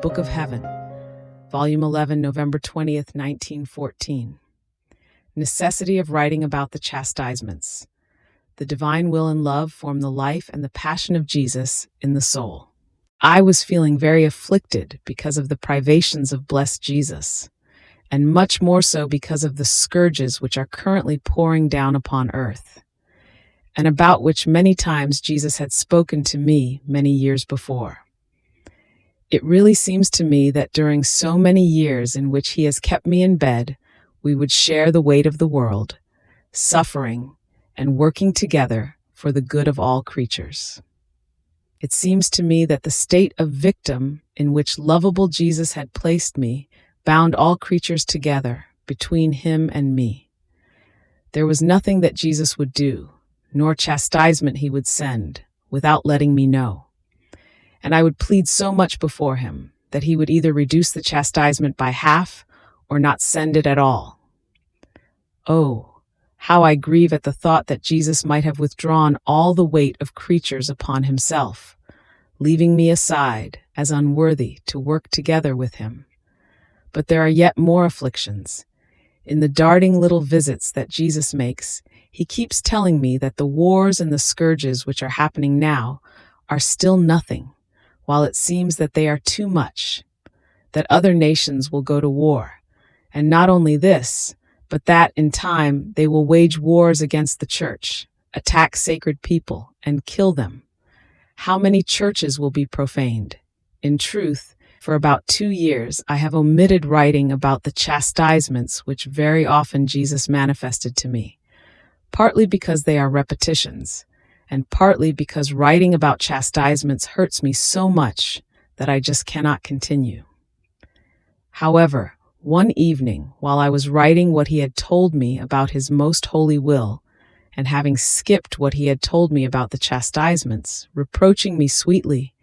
Book of Heaven, Volume 11, November 20th, 1914. Necessity of writing about the chastisements. The divine will and love form the life and the passion of Jesus in the soul. I was feeling very afflicted because of the privations of blessed Jesus, and much more so because of the scourges which are currently pouring down upon earth, and about which many times Jesus had spoken to me many years before. It really seems to me that during so many years in which he has kept me in bed, we would share the weight of the world, suffering and working together for the good of all creatures. It seems to me that the state of victim in which lovable Jesus had placed me bound all creatures together between him and me. There was nothing that Jesus would do, nor chastisement he would send, without letting me know. And I would plead so much before him that he would either reduce the chastisement by half or not send it at all. Oh, how I grieve at the thought that Jesus might have withdrawn all the weight of creatures upon himself, leaving me aside as unworthy to work together with him. But there are yet more afflictions. In the darting little visits that Jesus makes, he keeps telling me that the wars and the scourges which are happening now are still nothing, while it seems that they are too much, that other nations will go to war, and not only this, but that in time they will wage wars against the church, attack sacred people, and kill them. How many churches will be profaned? In truth, for about 2 years I have omitted writing about the chastisements which very often Jesus manifested to me, partly because they are repetitions, and partly because writing about chastisements hurts me so much that I just cannot continue. However, one evening, while I was writing what he had told me about his most holy will, and having skipped what he had told me about the chastisements, reproaching me sweetly,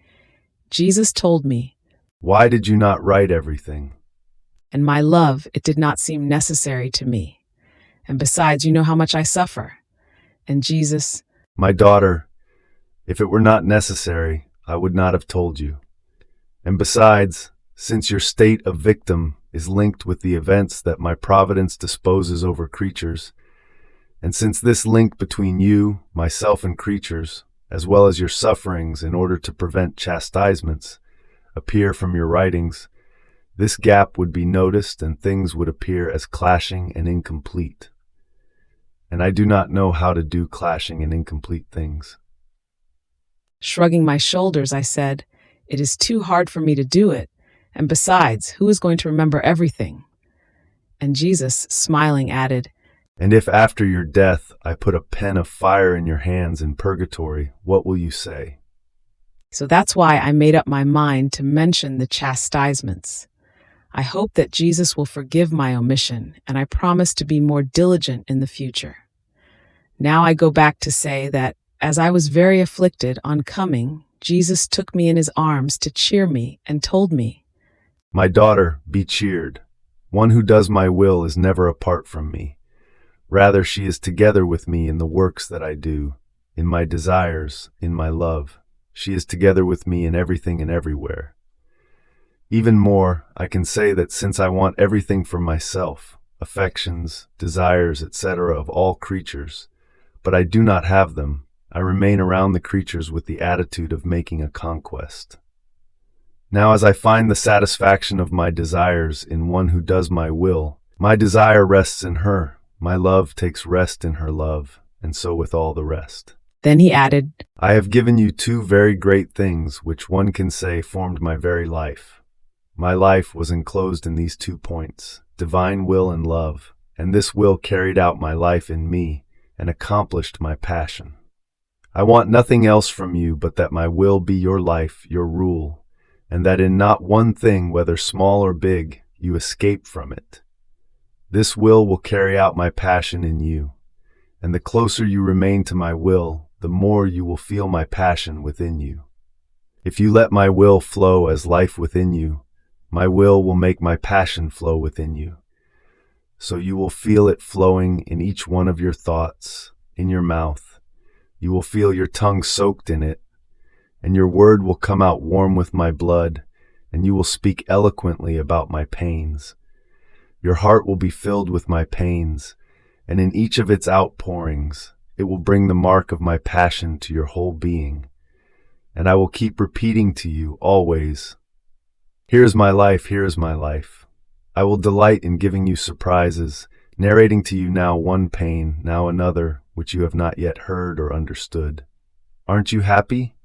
Jesus told me, "Why did you not write everything?" And my love, it did not seem necessary to me. And besides, you know how much I suffer. And Jesus, "My daughter, if it were not necessary, I would not have told you. And besides, since your state of victim is linked with the events that my providence disposes over creatures, and since this link between you, myself, and creatures, as well as your sufferings in order to prevent chastisements, appear from your writings, this gap would be noticed and things would appear as clashing and incomplete. And I do not know how to do clashing and incomplete things." Shrugging my shoulders, I said, "It is too hard for me to do it, and besides, who is going to remember everything?" And Jesus, smiling, added, "And if after your death I put a pen of fire in your hands in purgatory, what will you say?" So that's why I made up my mind to mention the chastisements. I hope that Jesus will forgive my omission, and I promise to be more diligent in the future. Now I go back to say that, as I was very afflicted on coming, Jesus took me in his arms to cheer me and told me, "My daughter, be cheered. One who does my will is never apart from me. Rather, she is together with me in the works that I do, in my desires, in my love. She is together with me in everything and everywhere. Even more, I can say that since I want everything for myself, affections, desires, etc. of all creatures, but I do not have them, I remain around the creatures with the attitude of making a conquest. Now as I find the satisfaction of my desires in one who does my will, my desire rests in her, my love takes rest in her love, and so with all the rest." Then he added, "I have given you 2 very great things which one can say formed my very life. My life was enclosed in these 2 points, divine will and love, and this will carried out my life in me and accomplished my passion. I want nothing else from you but that my will be your life, your rule, and that in not one thing, whether small or big, you escape from it. This will carry out my passion in you, and the closer you remain to my will, the more you will feel my passion within you. If you let my will flow as life within you, my will make my passion flow within you. So you will feel it flowing in each one of your thoughts, in your mouth. You will feel your tongue soaked in it, and your word will come out warm with my blood, and you will speak eloquently about my pains. Your heart will be filled with my pains, and in each of its outpourings, it will bring the mark of my passion to your whole being. And I will keep repeating to you always, here is my life, here is my life. I will delight in giving you surprises, narrating to you now one pain, now another, which you have not yet heard or understood. Aren't you happy?